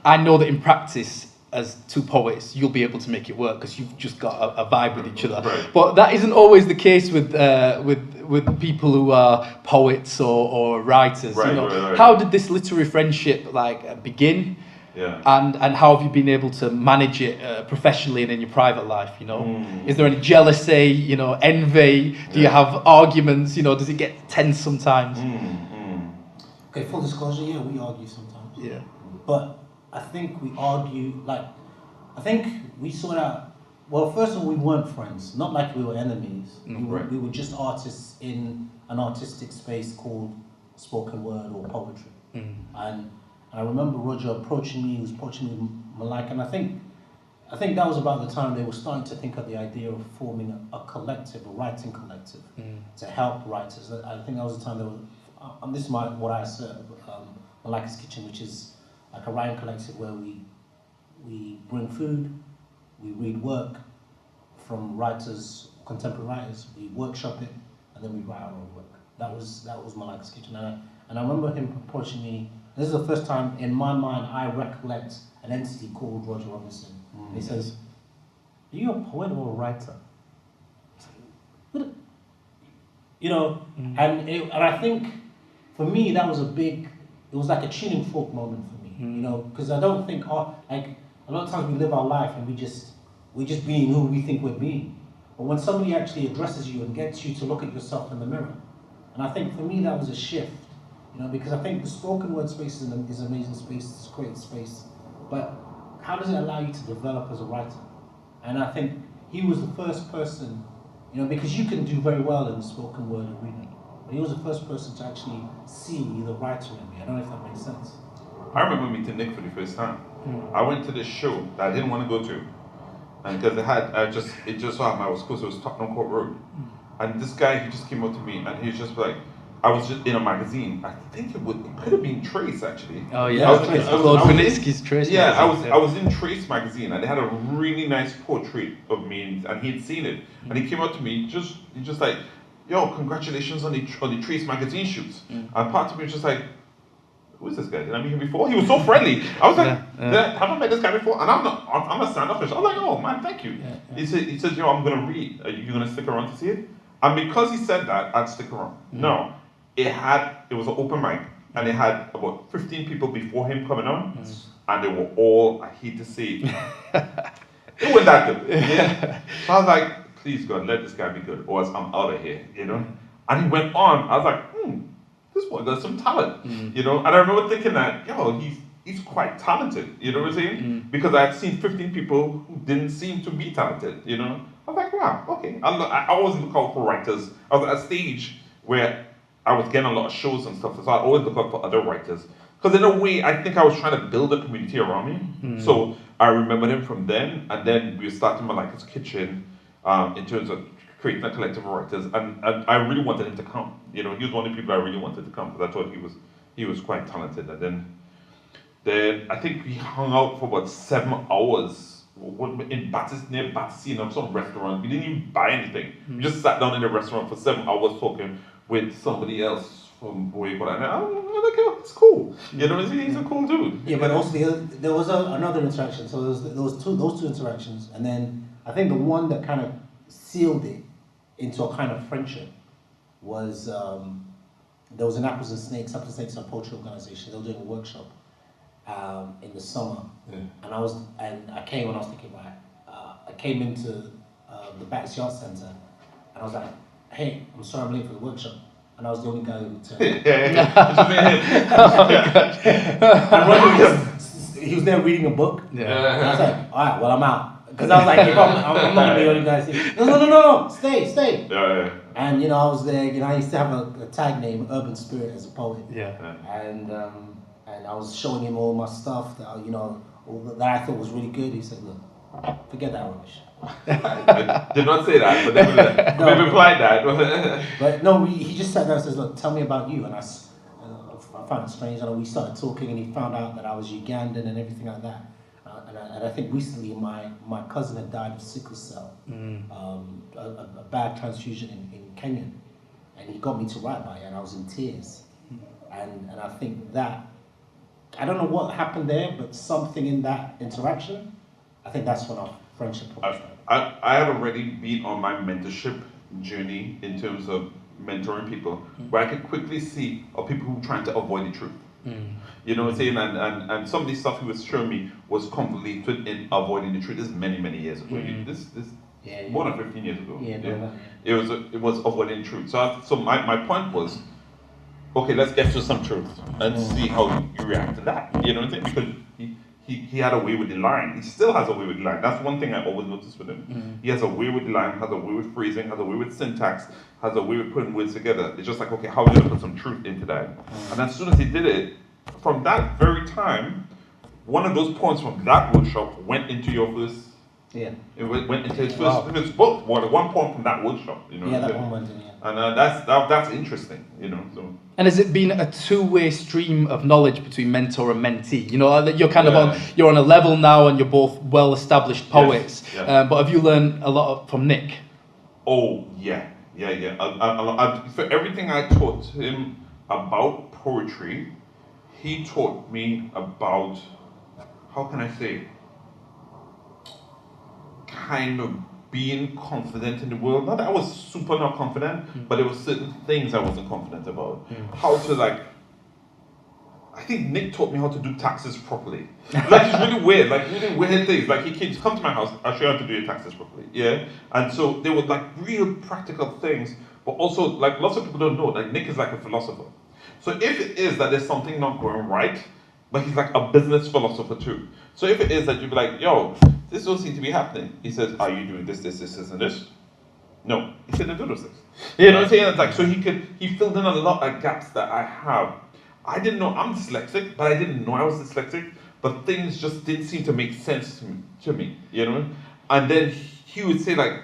I know that in practice, as two poets, you'll be able to make it work because you've just got a vibe with each other. Right. But that isn't always the case with people who are poets or writers. Right, you know, right. How did this literary friendship begin? Yeah. And how have you been able to manage it professionally and in your private life? Is there any jealousy? Envy? Do you have arguments? Does it get tense sometimes? Okay, full disclosure, yeah, we argue sometimes. Yeah. But I think we argue, I think we sort out, well, first of all, we weren't friends. Not like we were enemies. We were just artists in an artistic space called spoken word or poetry. And I remember Roger approaching me, he was approaching me Malika, and I think that was about the time they were starting to think of the idea of forming a collective, a writing collective, to help writers. I think that was the time they were, this is what I assert, Malika's Kitchen, which is like a writing collective where we bring food, we read work from writers, contemporary writers, we workshop it, and then we write our own work. That was Malika's Kitchen, and I remember him approaching me. This is the first time in my mind I recollect an entity called Roger Robinson. And he says, "Are you a poet or a writer?" And I think for me that was it was like a tuning fork moment for me, because I don't think like a lot of times we live our life and we're just being who we think we're being. But when somebody actually addresses you and gets you to look at yourself in the mirror, and I think for me that was a shift. Because I think the spoken word space is an amazing space, it's a great space, but how does it allow you to develop as a writer? And I think he was the first person, because you can do very well in the spoken word arena, but he was the first person to actually see the writer in me. I don't know if that makes sense. I remember meeting Nick for the first time. I went to this show that I didn't want to go to, and because it just so happened I was close. It was Tottenham Court Road, and this guy, he just came up to me and he was just like, I was just in a magazine. I think it could have been Trace actually. Oh yeah, Claude Panitsky's Trace. Yeah, I was in Trace magazine, and they had a really nice portrait of me, and he had seen it, and he came up to me, he just like, "Yo, congratulations on the Trace magazine shoots." And part of me was just like, "Who is this guy? Did I meet him before?" He was so friendly. I was like, "Have I met this guy before?" And I'm a stand-up. I was like, "Oh man, thank you." He said, "Yo, I'm gonna read. Are you gonna stick around to see it?" And because he said that, I'd stick around. No. It was an open mic, and it had about 15 people before him coming on, and they were all, I hate to say it, it wasn't that good. Yeah. So I was like, please God, let this guy be good, or else I'm out of here, And he went on. I was like, this boy got some talent, And I remember thinking that, he's quite talented, you know what I'm saying? Because I had seen 15 people who didn't seem to be talented, I was like, wow, okay. I always look out for writers. I was at a stage where I was getting a lot of shows and stuff, so I always look out for other writers. Because in a way, I think I was trying to build a community around me. So I remember him from then, and then we were starting Malika's Kitchen in terms of creating a collective of writers, and I really wanted him to come. He was one of the people I really wanted to come, because I thought he was quite talented. And then I think we hung out for about 7 hours in near Battersea, in some restaurant. We didn't even buy anything. We just sat down in the restaurant for 7 hours talking with somebody else from Boycott, and I was like, oh, it's cool. He's a cool dude. Yeah, but also there was another interaction. So there was those two interactions, and then I think the one that kind of sealed it into a kind of friendship was there was an Apples and Snakes a poetry organization. They were doing a workshop in the summer, and I came and I was thinking, right, I came into the backyard center, and I was like, hey, I'm sorry I'm late for the workshop. And I was the only guy who turned up. He was there reading a book. Yeah. And I was like, all right, well, I'm out. Because I was like, if I'm not going to be the only guy here. No, stay. Yeah. And, I was there, I used to have a tag name, Urban Spirit, as a poet. Yeah. And I was showing him all my stuff that, all that I thought was really good. He said, look, forget that rubbish. I did not say that, but they've implied that. But no, he just sat there and says, look, tell me about you. And I found it strange. And we started talking, and he found out that I was Ugandan and everything like that. And I think recently my cousin had died of sickle cell, a bad transfusion in Kenya. And he got me to write about it, and I was in tears. and I think that, I don't know what happened there, but something in that interaction, I think that's when our friendship probably started. I had already been on my mentorship journey in terms of mentoring people, where I could quickly see people who trying to avoid the truth. You know what I'm saying? And some of the stuff he was showing me was completely in avoiding the truth. This is many years ago. This more than 15 years ago. It was avoiding the truth. So my point was, okay, let's get to some truth and see how you react to that. You know what I'm saying? Because he had a way with the line. He still has a way with the line. That's one thing I always notice with him. He has a way with the line, has a way with phrasing, has a way with syntax, has a way with putting words together. It's just like, okay, how are we going to put some truth into that? And as soon as he did it, from that very time, one of those points from that workshop went into your first. Yeah. It went into his first book. One point from that workshop. You know. Yeah, that one went in. Yeah. And that's interesting. You know. So. And has it been a two-way stream of knowledge between mentor and mentee? You know, you're kind of you're on a level now, and you're both well-established poets. Yes. But have you learned a lot from Nick? Oh yeah. For everything I taught him about poetry, he taught me about, how can I say, kind of being confident in the world. Not that I was super not confident, but there were certain things I wasn't confident about. How to I think Nick taught me how to do taxes properly. Like, it's really weird, like really weird things. Like, he came to come to my house, I'll show you how to do your taxes properly. Yeah? And so they were like real practical things, but also like lots of people don't know, like Nick is like a philosopher. So if it is that there's something not going right, but he's like a business philosopher too. So if it is that you'd be like, yo, this don't seem to be happening. He says, are you doing this, and this? No. He said, do those things. You know what I'm saying? It's like, so he filled in a lot of gaps that I have. I didn't know I'm dyslexic, but I didn't know I was dyslexic, but things just didn't seem to make sense to me, you know? And then he would say like,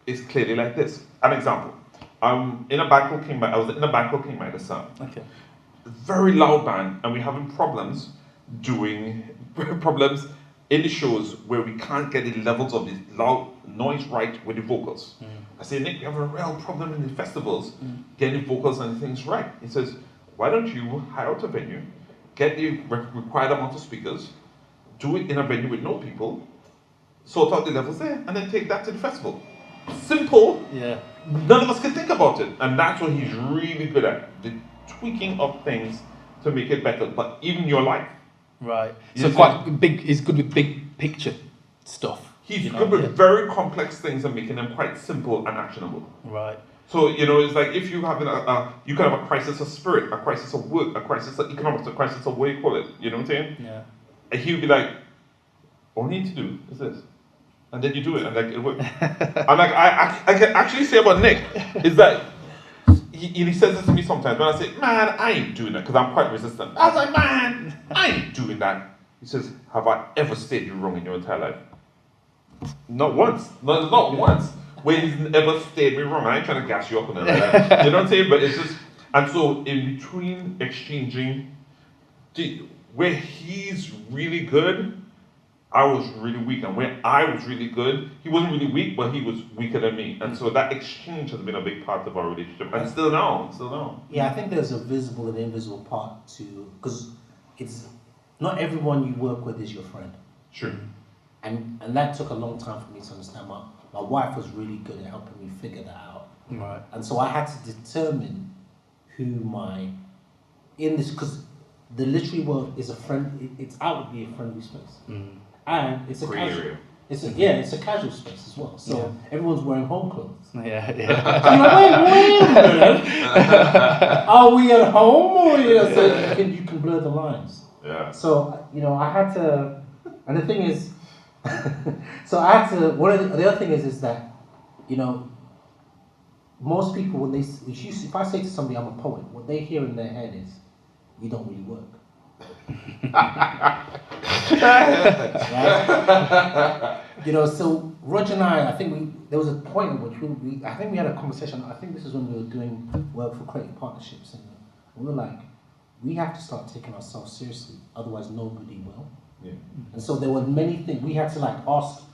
it's clearly like this. An example. I was in a Bangkok King by the Sun. Okay. Very loud band, and we're having problems in the shows where we can't get the levels of the loud noise right with the vocals. I say, Nick, we have a real problem in the festivals getting the vocals and things right. He says, why don't you hire out a venue, get the required amount of speakers, do it in a venue with no people, sort out the levels there, and then take that to the festival. Simple. Yeah. None of us can think about it. And that's what he's really good at. The tweaking of things to make it better, but even your life. Right. So quite big. He's good with big picture stuff. He's good with very complex things and making them quite simple and actionable. Right. So it's like if you have you can have a crisis of spirit, a crisis of work, a crisis of economics, a crisis of what you call it. You know what I'm saying? Yeah. And he would be like, all you need to do is this. And then you do it, and like it works. And like I can actually say about Nick is that he says this to me sometimes when I say, man, I ain't doing that, because I'm quite resistant. I was like, man, I ain't doing that. He says, have I ever stated you wrong in your entire life? Not once. Not once. Where he's ever stated me wrong. I ain't trying to gas you up on it like that. You know what I'm saying? But it's just, and so in between exchanging, where he's really good, I was really weak, and where I was really good, he wasn't really weak, but he was weaker than me. And so that exchange has been a big part of our relationship, and still now. Yeah, I think there's a visible and invisible part to, because it's not everyone you work with is your friend. Sure. And that took a long time for me to understand. My wife was really good at helping me figure that out. Right. And so I had to determine because the literary world is a friend. It's outwardly a friendly space. And it's a casual. It's a casual space as well. So everyone's wearing home clothes. Yeah. I'm like, wait a minute. Are we at home or so you can blur the lines? Yeah. So I had to, and the thing is, so I had to. The other thing is that, most people when if I say to somebody I'm a poet, what they hear in their head is, you don't really work. Right? So Roger and I think there was a point at which we had a conversation. I think this is when we were doing work for creative partnerships, and we were like, we have to start taking ourselves seriously, otherwise nobody will. Yeah. And so there were many things we had to ask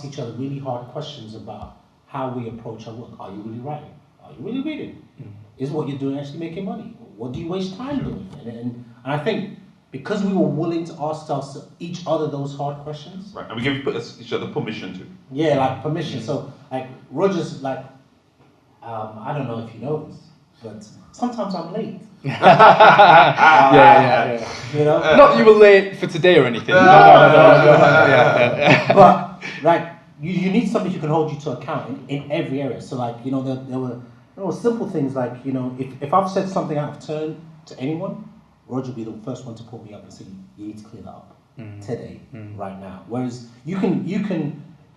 each other really hard questions about how we approach our work. Are you really writing? Are you really reading? Is what you're doing actually making money? What do you waste time doing? And I think because we were willing to ask each other those hard questions. Right, and we give each other permission to. Yeah, like permission. So like Roger's like, I don't know if you know this, but sometimes I'm late. Yeah. You know? Not you were late for today or anything. No. Yeah. But like you need somebody who can hold you to account in every area. So like, you know, there were simple things like, you know, if I've said something out of turn to anyone, Roger will be the first one to pull me up and say, you need to clear that up today, right now. Whereas you can, you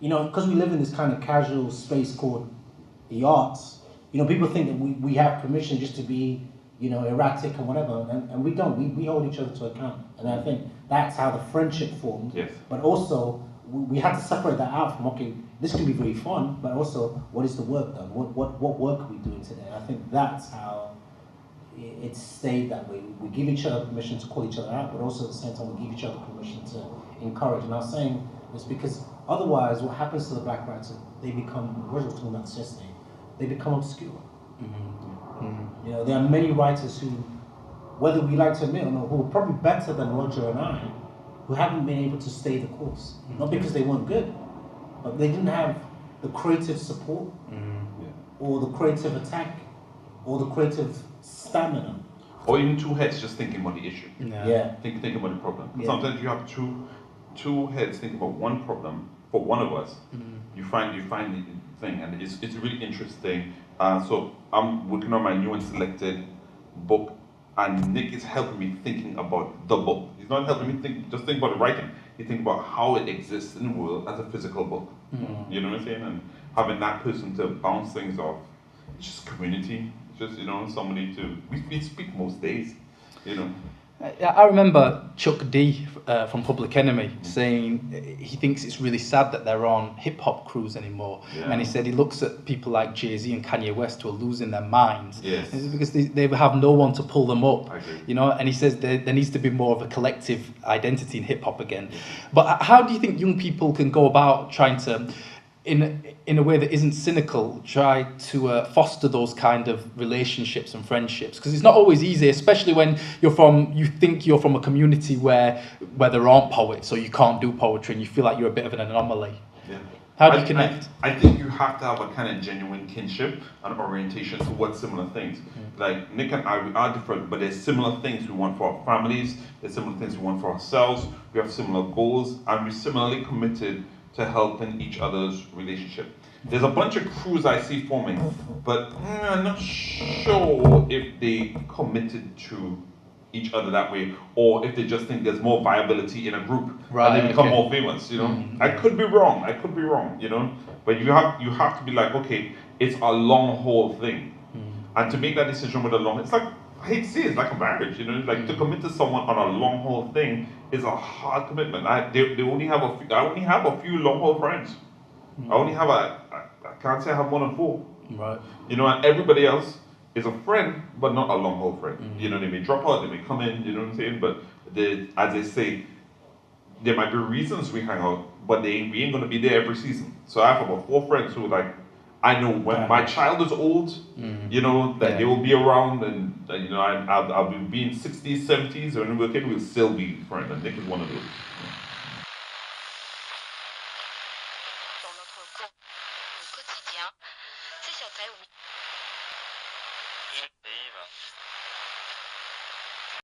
know, because we live in this kind of casual space called the arts, you know, people think that we have permission just to be, you know, erratic and whatever, and we don't. We hold each other to account, and I think that's how the friendship formed. Yes. But also, we had to separate that out from, okay, this can be very fun, but also, what is the work done? What work are we doing today? And I think that's how it stayed that way. We give each other permission to call each other out, but also at the same time, we give each other permission to encourage. And I was saying this because otherwise, what happens to the black writers, they become, Roger was talking about this yesterday, they become obscure. You know, there are many writers who, whether we like to admit or not, who are probably better than Roger and I, who haven't been able to stay the course. Not because they weren't good, but they didn't have the creative support, or the creative attack, or the creative stamina. Or even two heads just thinking about the issue. Yeah. Thinking about the problem. Yeah. Sometimes you have two heads thinking about one problem for one of us. You find the thing, and it's really interesting. So I'm working on my new and selected book, and Nick is helping me thinking about the book. He's not helping me think about the writing. He thinks about how it exists in the world as a physical book. You know what I'm saying? And having that person to bounce things off, it's just community. It's just, you know, somebody to we speak most days, you know. I remember Chuck D from Public Enemy saying he thinks it's really sad that they're on hip-hop crews anymore. Yeah. And he said he looks at people like Jay-Z and Kanye West who are losing their minds. Yes. It's because they have no one to pull them up. I agree. You know, and he says there needs to be more of a collective identity in hip-hop again. But how do you think young people can go about trying to, in a way that isn't cynical, try to foster those kind of relationships and friendships? Because it's not always easy, especially when you think you're from a community where there aren't poets, or you can't do poetry, and you feel like you're a bit of an anomaly. Yeah. How do you connect? I think you have to have a kind of genuine kinship and orientation towards similar things. Like Nick and I, we are different, but there's similar things we want for our families, there's similar things we want for ourselves, we have similar goals, and we're similarly committed to helping each other's relationship. There's a bunch of crews I see forming, but I'm not sure if they committed to each other that way, or if they just think there's more viability in a group and they become more famous. You know, I could be wrong. You know, but you have to be like, okay, it's a long haul thing, and to make that decision with a long, it's like, I hate to say it's like a marriage. You know, like to commit to someone on a long haul thing is a hard commitment. I only have a few long haul friends. I can't say I have more than 4. Right. You know, and everybody else is a friend, but not a long haul friend. You know, they may drop out, they may come in, you know what I'm saying? But as they say, there might be reasons we hang out, but we ain't gonna be there every season. So I have about 4 friends who, like, I know when my child is old, you know, that they will be around, and you know, I'll be in 60s, 70s, and we'll still be friends. And Nick is one of those.